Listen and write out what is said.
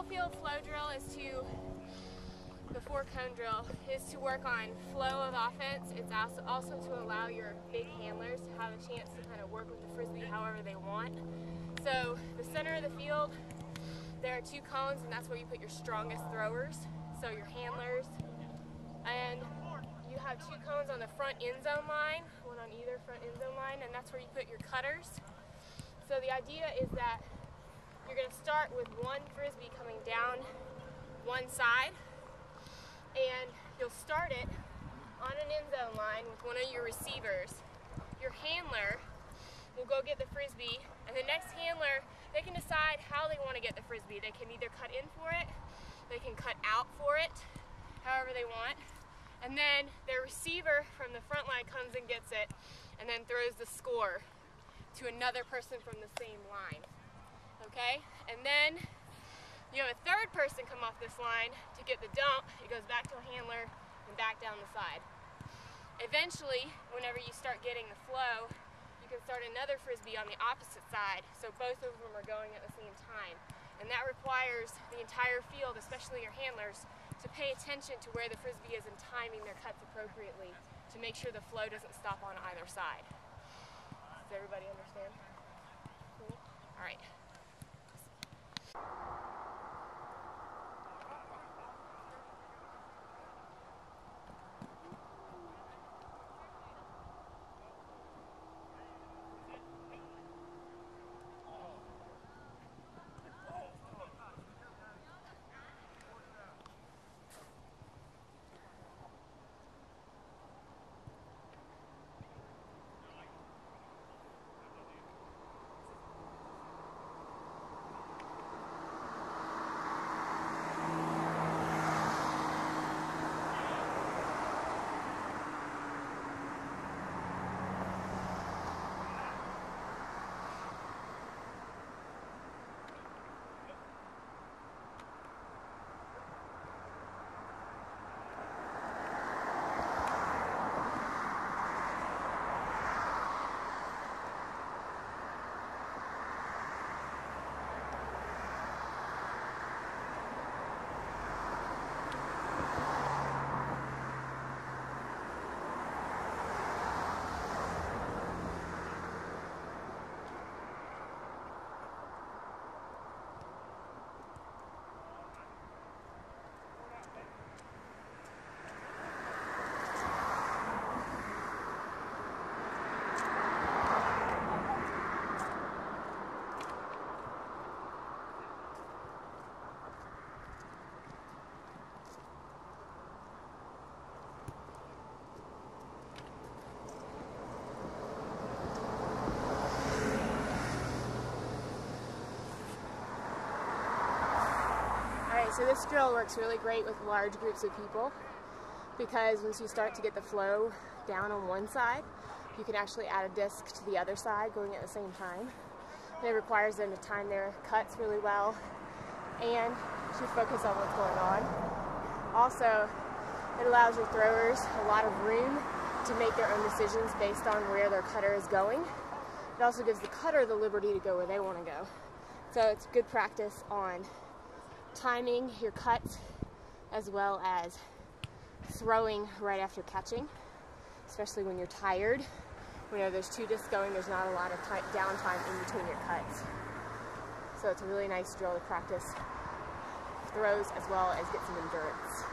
field flow drill is before cone drill, is to work on flow of offense. It's also to allow your big handlers to have a chance to kind of work with the Frisbee however they want. So the center of the field, there are 2 cones, and that's where you put your strongest throwers, so your handlers. And you have 2 cones on the front end zone line, one on either front end zone line, and that's where you put your cutters. So the idea is that you're going to start with one Frisbee coming down one side, and you'll start it on an end zone line with one of your receivers. Your handler will go get the Frisbee, and the next handler, they can decide how they want to get the Frisbee. They can either cut in for it, they can cut out for it, however they want. And then their receiver from the front line comes and gets it, and then throws the score to another person from the same line. Okay? And then you have a third person come off this line to get the dump. It goes back to a handler and back down the side. Eventually, whenever you start getting the flow, you can start another Frisbee on the opposite side, so both of them are going at the same time. And that requires the entire field, especially your handlers, to pay attention to where the Frisbee is and timing their cuts appropriately to make sure the flow doesn't stop on either side. Does everybody understand? Cool? All right. So this drill works really great with large groups of people, because once you start to get the flow down on one side, you can actually add a disc to the other side going at the same time. And it requires them to time their cuts really well and to focus on what's going on. Also, it allows your throwers a lot of room to make their own decisions based on where their cutter is going. It also gives the cutter the liberty to go where they want to go. So it's good practice on timing your cuts as well as throwing right after catching, especially when you're tired. Whenever there's 2 discs going, there's not a lot of downtime in between your cuts. So it's a really nice drill to practice throws as well as get some endurance.